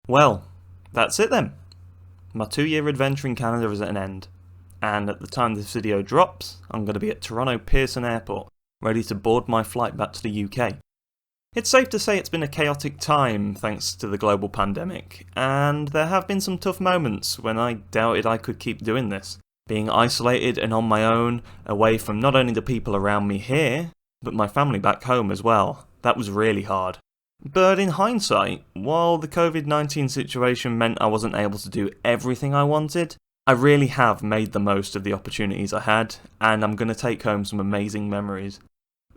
Well, that's it then. My 2-year adventure in Canada is at an end, and at the time this video drops, I'm going to be at Toronto Pearson Airport, ready to board my flight back to the UK. It's safe to say it's been a chaotic time thanks to the global pandemic, and there have been some tough moments when I doubted I could keep doing this. Being isolated and on my own, away from not only the people around me here, but my family back home as well. That was really hard. But in hindsight, while the COVID-19 situation meant I wasn't able to do everything I wanted, I really have made the most of the opportunities I had, and I'm going to take home some amazing memories.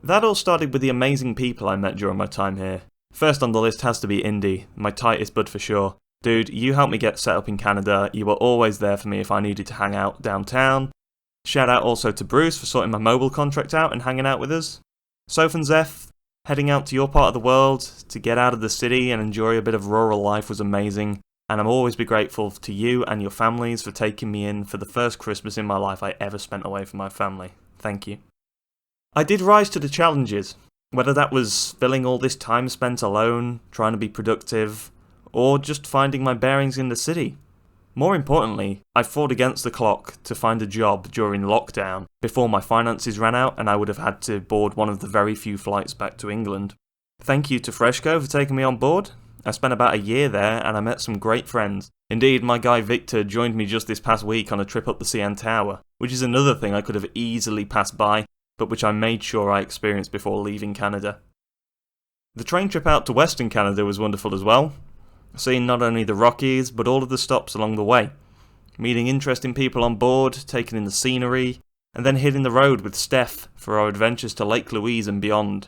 That all started with the amazing people I met during my time here. First on the list has to be Indy, my tightest bud for sure. Dude, you helped me get set up in Canada, you were always there for me if I needed to hang out downtown. Shout out also to Bruce for sorting my mobile contract out and hanging out with us. Soph and Zeph, heading out to your part of the world to get out of the city and enjoy a bit of rural life was amazing, and I'll always be grateful to you and your families for taking me in for the first Christmas in my life I ever spent away from my family. Thank you. I did rise to the challenges, whether that was filling all this time spent alone, trying to be productive, or just finding my bearings in the city. More importantly, I fought against the clock to find a job during lockdown before my finances ran out and I would have had to board one of the very few flights back to England. Thank you to Freshco for taking me on board. I spent about a year there and I met some great friends. Indeed, my guy Victor joined me just this past week on a trip up the CN Tower, which is another thing I could have easily passed by, but which I made sure I experienced before leaving Canada. The train trip out to Western Canada was wonderful as well. Seeing not only the Rockies, but all of the stops along the way. Meeting interesting people on board, taking in the scenery, and then hitting the road with Steph for our adventures to Lake Louise and beyond.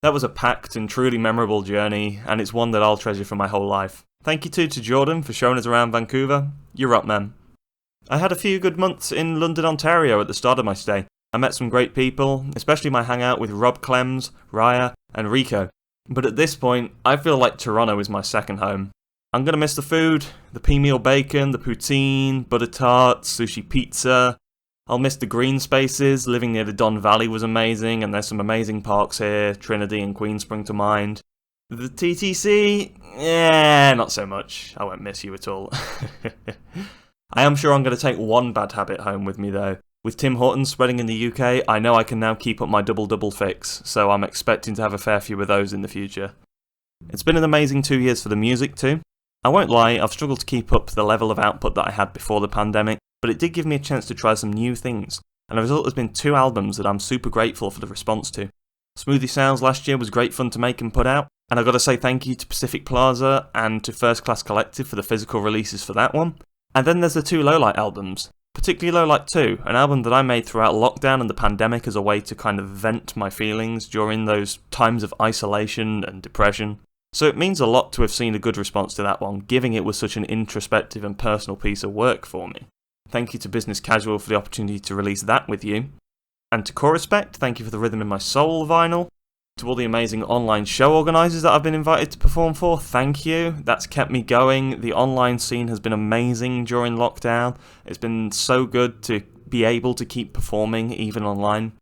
That was a packed and truly memorable journey, and it's one that I'll treasure for my whole life. Thank you too to Jordan for showing us around Vancouver. You're up, man. I had a few good months in London, Ontario at the start of my stay. I met some great people, especially my hangout with Rob Clems, Raya, and Rico. But at this point, I feel like Toronto is my second home. I'm going to miss the food, the pea meal bacon, the poutine, butter tarts, sushi pizza. I'll miss the green spaces, living near the Don Valley was amazing, and there's some amazing parks here, Trinity and Queen spring to mind. The TTC? Not so much. I won't miss you at all. I am sure I'm going to take one bad habit home with me though. With Tim Hortons spreading in the UK, I know I can now keep up my double-double fix, so I'm expecting to have a fair few of those in the future. It's been an amazing 2 years for the music too. I won't lie, I've struggled to keep up the level of output that I had before the pandemic, but it did give me a chance to try some new things, and the result has been 2 albums that I'm super grateful for the response to. Smoothie Sounds last year was great fun to make and put out, and I've got to say thank you to Pacific Plaza and to First Class Collective for the physical releases for that one. And then there's the 2 Lowlight albums. Particularly Lowlight 2, an album that I made throughout lockdown and the pandemic as a way to kind of vent my feelings during those times of isolation and depression. So it means a lot to have seen a good response to that one, given it was such an introspective and personal piece of work for me. Thank you to Business Casual for the opportunity to release that with you. And to Correspect, thank you for the Rhythm in My Soul vinyl. To all the amazing online show organisers that I've been invited to perform for, thank you. That's kept me going. The online scene has been amazing during lockdown. It's been so good to be able to keep performing, even online.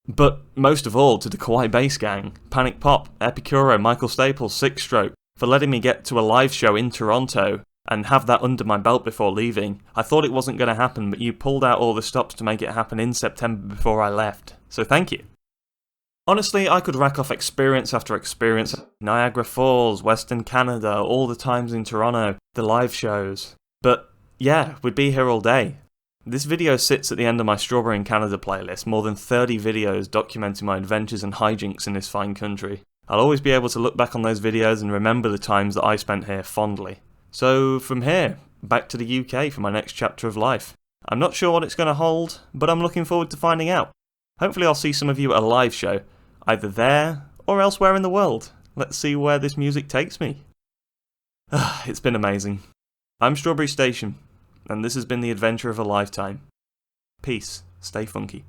But most of all, to the Kawaii Bass Gang, Panic Pop, Epicuro, Michael Staples, Six Stroke, for letting me get to a live show in Toronto and have that under my belt before leaving. I thought it wasn't going to happen, but you pulled out all the stops to make it happen in September before I left. So thank you. Honestly, I could rack off experience after experience. Niagara Falls, Western Canada, all the times in Toronto, the live shows. But yeah, we'd be here all day. This video sits at the end of my Strawberry in Canada playlist, more than 30 videos documenting my adventures and hijinks in this fine country. I'll always be able to look back on those videos and remember the times that I spent here fondly. So from here, back to the UK for my next chapter of life. I'm not sure what it's going to hold, but I'm looking forward to finding out. Hopefully I'll see some of you at a live show, either there or elsewhere in the world. Let's see where this music takes me. It's been amazing. I'm Strawberry Station, and this has been the adventure of a lifetime. Peace. Stay funky.